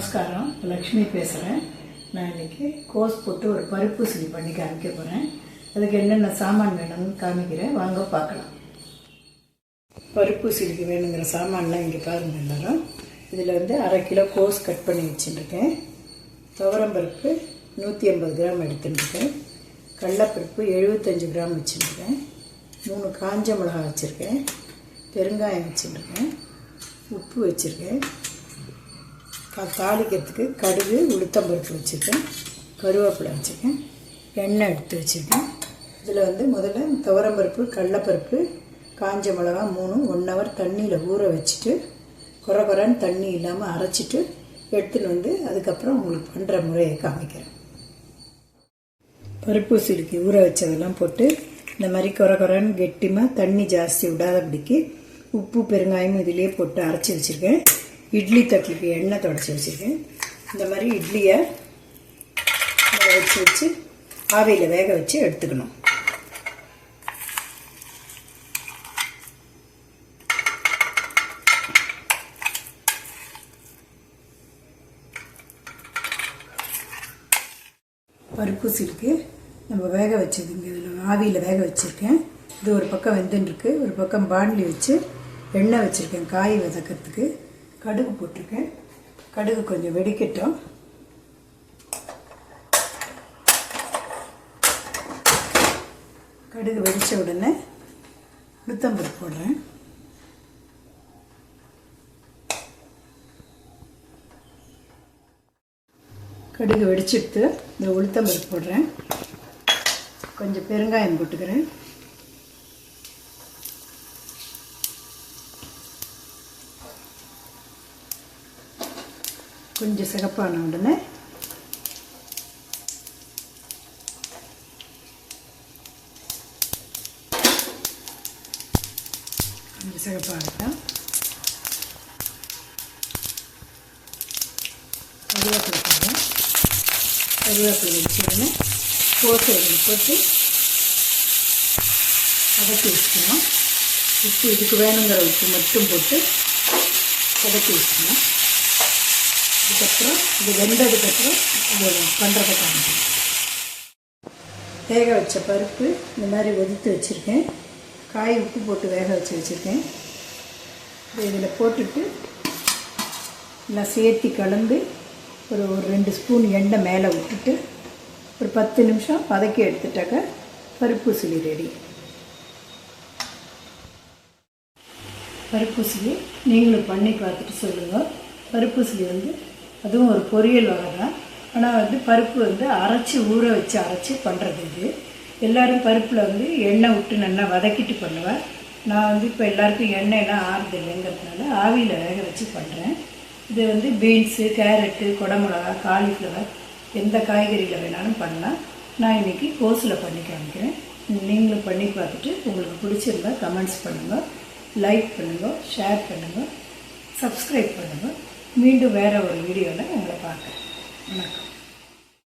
நமஸ்காரம். லக்ஷ்மி பேசுகிறேன். நான் இன்றைக்கி கோஸ் போட்டு ஒரு பருப்பு சிலி பண்ணி காமிக்க போகிறேன். அதுக்கு என்னென்ன சாமான் வேணும்னு காமிக்கிறேன், வாங்க பார்க்கலாம். பருப்பு சிலிக்கு வேணுங்கிற சாமான்லாம் இங்கே பாருங்கள் எல்லாரும். இதில் வந்து 1/2 கிலோ கோஸ் கட் பண்ணி வச்சுருக்கேன். துவரம்பருப்பு 150 கிராம் எடுத்துட்டுருக்கேன். கடலைப்பருப்பு 75 கிராம் வச்சுருக்கேன். 3 காஞ்ச மிளகாய் வச்சுருக்கேன். பெருங்காயம் வச்சுருக்கேன். உப்பு வச்சுருக்கேன். தாளிக்கிறதுக்கு கடுகு உளுத்தம்பருப்பு வச்சுருக்கேன். கருவேப்பிலை வச்சுருக்கேன். எண்ணெய் எடுத்து வச்சுருக்கேன். இதில் வந்து முதல்ல துவரம்பருப்பு, கடலைப்பருப்பு, காஞ்ச மிளகா 3 1 ஹவர் தண்ணியில் ஊற வச்சுட்டு குறைன்னு தண்ணி இல்லாமல் அரைச்சிட்டு எடுத்துன்னு வந்து அதுக்கப்புறம் உங்களுக்கு பண்ணுற முறையை காமிக்கிறேன். பருப்பு சிலுக்கு ஊற வச்சதெல்லாம் போட்டு இந்த மாதிரி குறைன்னு கெட்டிமாக தண்ணி ஜாஸ்தி விடாதபடிக்கு உப்பு பெருங்காயம் இதிலே போட்டு அரைச்சி வச்சுருக்கேன். இட்லி தட்டுக்கு எண்ணெய் தொடச்சி வச்சுருக்கேன். இந்த மாதிரி இட்லியை வச்சு ஆவியில் வேக வச்சு எடுத்துக்கணும். பருப்பு சிலுக்கு நம்ம வேக வச்சதுங்க இதில் ஆவியில் வேக வச்சுருக்கேன். இது ஒரு பக்கம் வெந்துருக்கு. ஒரு பக்கம் பாண்ட்லி வச்சு எண்ணெய் வச்சுருக்கேன். காய் வதக்கிறதுக்கு கடுகு போட்டிருக்கேன். கடுகு கொஞ்சம் வெடிக்கட்டும். கடுகு வெடித்த உடனே உளுத்தம்பருப்பு போடுறேன். கடுகு வெடிச்சிட்டு இந்த உளுத்தம்பருப்பு போடுறேன். கொஞ்சம் பெருங்காயம் போட்டுக்கிறேன். கொஞ்சம் சிகப்பான உடனே கொஞ்சம் சிகப்பாகட்டும். கருவேப்பிலை போடுறேன். கருவேப்பிலை வச்ச உடனே கோஸை போட்டு வதக்கி வச்சுக்கணும். உப்பு இதுக்கு வேணுங்கிற உப்பு மட்டும் போட்டு வதக்கி வச்சுக்கணும். அதுக்கப்புறம் இது வெந்ததுக்கப்புறம் இது பண்ணுறதை காமிக்கணும். வேக வச்ச பருப்பு இந்த மாதிரி ஒதுத்து வச்சுருக்கேன். காய் உப்பு போட்டு வேக வச்சுருக்கேன். இதில் போட்டுட்டு எல்லாம் சேர்த்தி கலந்து ஒரு 2 ஸ்பூன் எண்ணெய் மேலே விட்டுட்டு ஒரு 10 நிமிஷம் வதக்கி எடுத்துட்டாக்க பருப்பு சிலி ரெடி. பருப்பு சிலி நீங்களும் பண்ணி பார்த்துட்டு சொல்லுங்கள். பருப்பு சிலி வந்து அதுவும் ஒரு பொரியல் வகை தான். ஆனால் வந்து பருப்பு வந்து அரைச்சி ஊற வச்சு அரைச்சி பண்ணுறது. இது எல்லோரும் பருப்பில் வந்து எண்ணெய் விட்டு நல்லா வதக்கிட்டு பண்ணுவேன். நான் வந்து இப்போ எல்லாருக்கும் எண்ணெயெல்லாம் ஆறுது இல்லைங்கிறதுனால ஆவியில் வேக வச்சு பண்ணுறேன். இது வந்து பீன்ஸு, கேரட்டு, குடமிளகா, காலிஃப்ளவர் எந்த காய்கறியில் வேணாலும் பண்ணலாம். நான் இன்றைக்கி கோஸில் பண்ணி காமிக்கிறேன். நீங்களும் பண்ணி பார்த்துட்டு உங்களுக்கு பிடிச்சிருந்தா கமெண்ட்ஸ் பண்ணுங்கள், லைக் பண்ணுங்கள், ஷேர் பண்ணுங்கள், சப்ஸ்கிரைப் பண்ணுங்கள். மீண்டும் வேறு ஒரு வீடியோவில் உங்களை பார்க்குறேன். வணக்கம்.